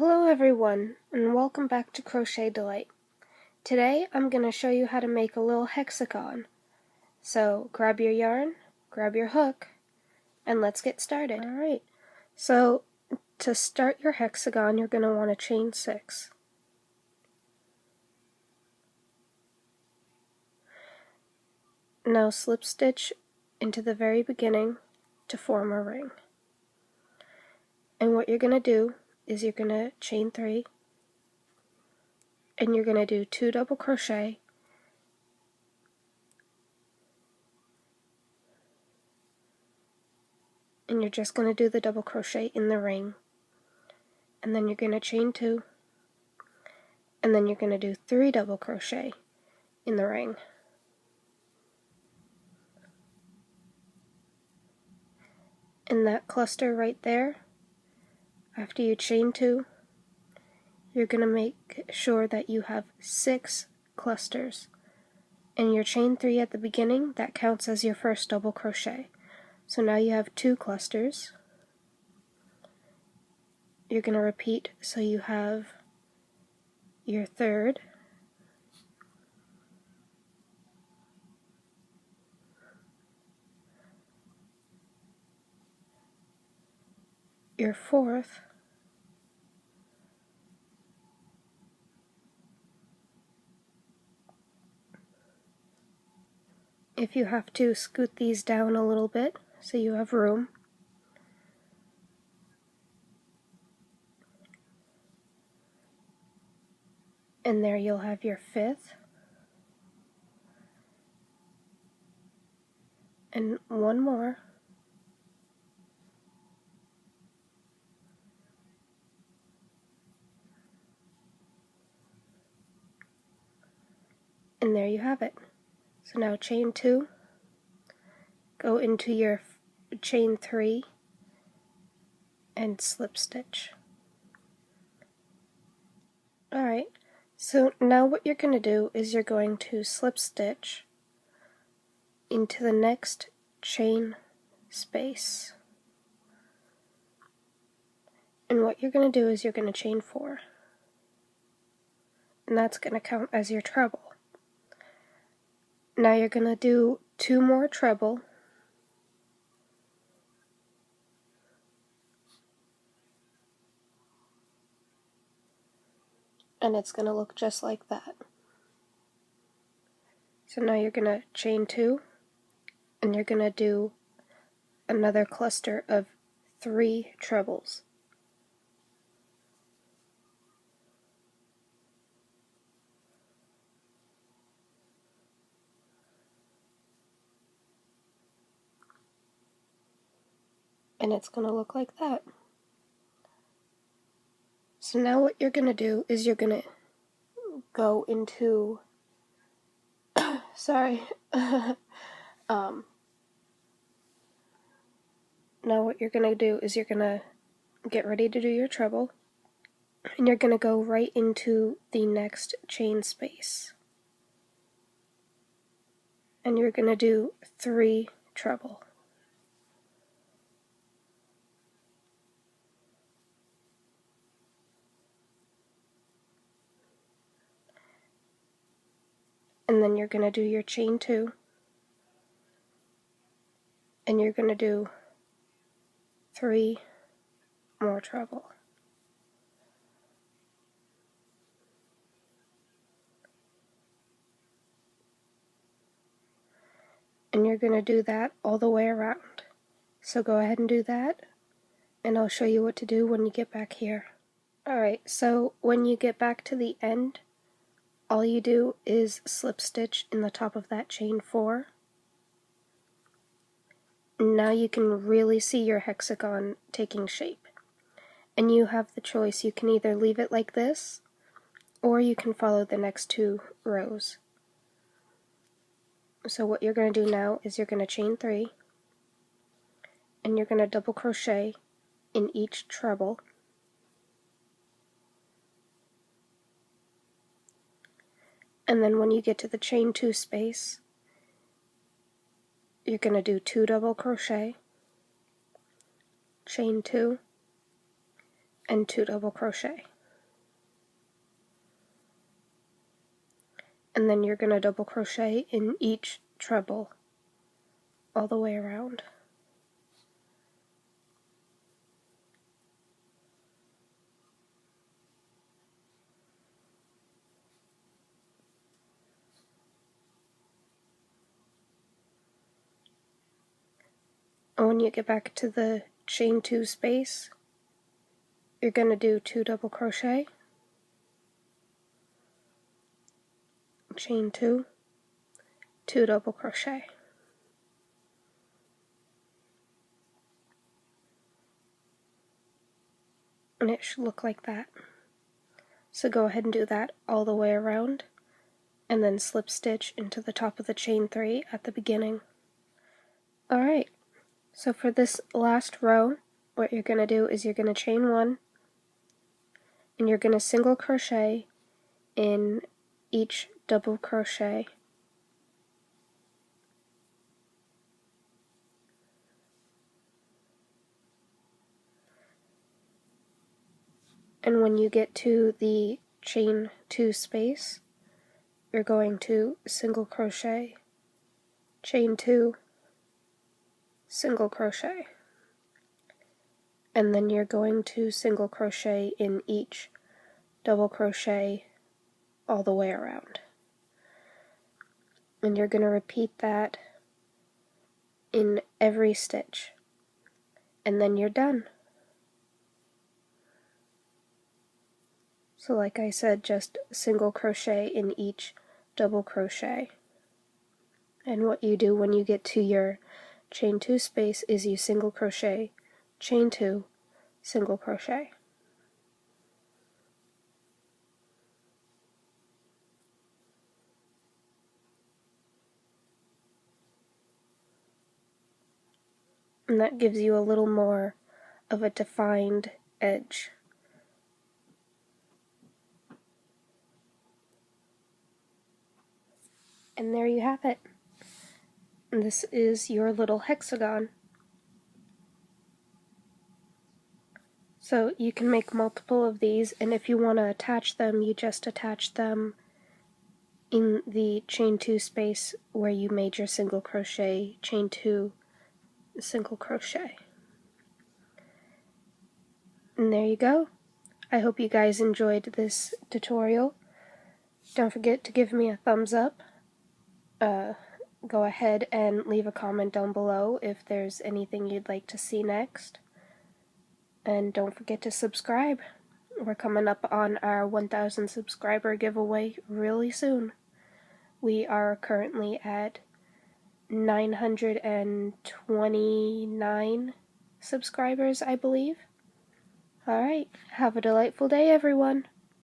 Hello everyone, and welcome back to Crochet Delight. Today I'm going to show you how to make a little hexagon. So grab your yarn, grab your hook, and let's get started. Alright, so to start your hexagon you're going to want to chain 6. Now slip stitch into the very beginning to form a ring. And what you're going to do is you're going to chain 3, and you're going to do 2 double crochet, and you're just going to do the double crochet in the ring, and then you're going to chain 2, and then you're going to do 3 double crochet in the ring. In that cluster right there, after you chain 2, you're going to make sure that you have 6 clusters. And your chain 3 at the beginning, that counts as your first double crochet. So now you have 2 clusters. You're going to repeat so you have your third, your fourth, if you have to, scoot these down a little bit so you have room. And there you'll have your 5th. And one more. And there you have it. So now chain 2, go into your chain 3, and slip stitch. Alright, so now what you're going to do is you're going to slip stitch into the next chain space. And what you're going to do is you're going to chain 4. And that's going to count as your treble. Now you're going to do 2 more treble, and it's going to look just like that. So now you're going to chain 2, and you're going to do another cluster of 3 trebles. And it's going to look like that. So now what you're going to do is you're going to go into sorry now what you're going to do is you're going to get ready to do your treble, and you're going to go right into the next chain space, and you're going to do 3 treble. And then you're going to do your chain 2, and you're going to do 3 more treble. And you're going to do that all the way around. So go ahead and do that, and I'll show you what to do when you get back here. Alright, so when you get back to the end, all you do is slip stitch in the top of that chain 4. Now you can really see your hexagon taking shape. And you have the choice, you can either leave it like this, or you can follow the next 2 rows. So what you're going to do now is you're going to chain 3, and you're going to double crochet in each treble. And then when you get to the chain 2 space, you're going to do 2 double crochet, chain 2, and 2 double crochet. and then you're going to double crochet in each treble all the way around. And when you get back to the chain 2 space, you're going to do 2 double crochet, chain 2, 2 double crochet. And it should look like that. So go ahead and do that all the way around, and then slip stitch into the top of the chain 3 at the beginning. Alright, so for this last row, what you're going to do is you're going to chain 1, and you're going to single crochet in each double crochet. And when you get to the chain 2 space, you're going to single crochet, chain 2, single crochet, and then you're going to single crochet in each double crochet all the way around. And you're going to repeat that in every stitch, and then you're done. So like I said, just single crochet in each double crochet. And what you do when you get to your chain 2 space is you single crochet, chain 2, single crochet. And that gives you a little more of a defined edge. And there you have it. And this is your little hexagon. So you can make multiple of these, and if you want to attach them, you just attach them in the chain 2 space where you made your single crochet, chain 2, single crochet. And there you go. I hope you guys enjoyed this tutorial. Don't forget to give me a thumbs up. Go ahead and leave a comment down below if there's anything you'd like to see next. And don't forget to subscribe. We're coming up on our 1,000 subscriber giveaway really soon. We are currently at 929 subscribers, I believe. Alright, have a delightful day, everyone.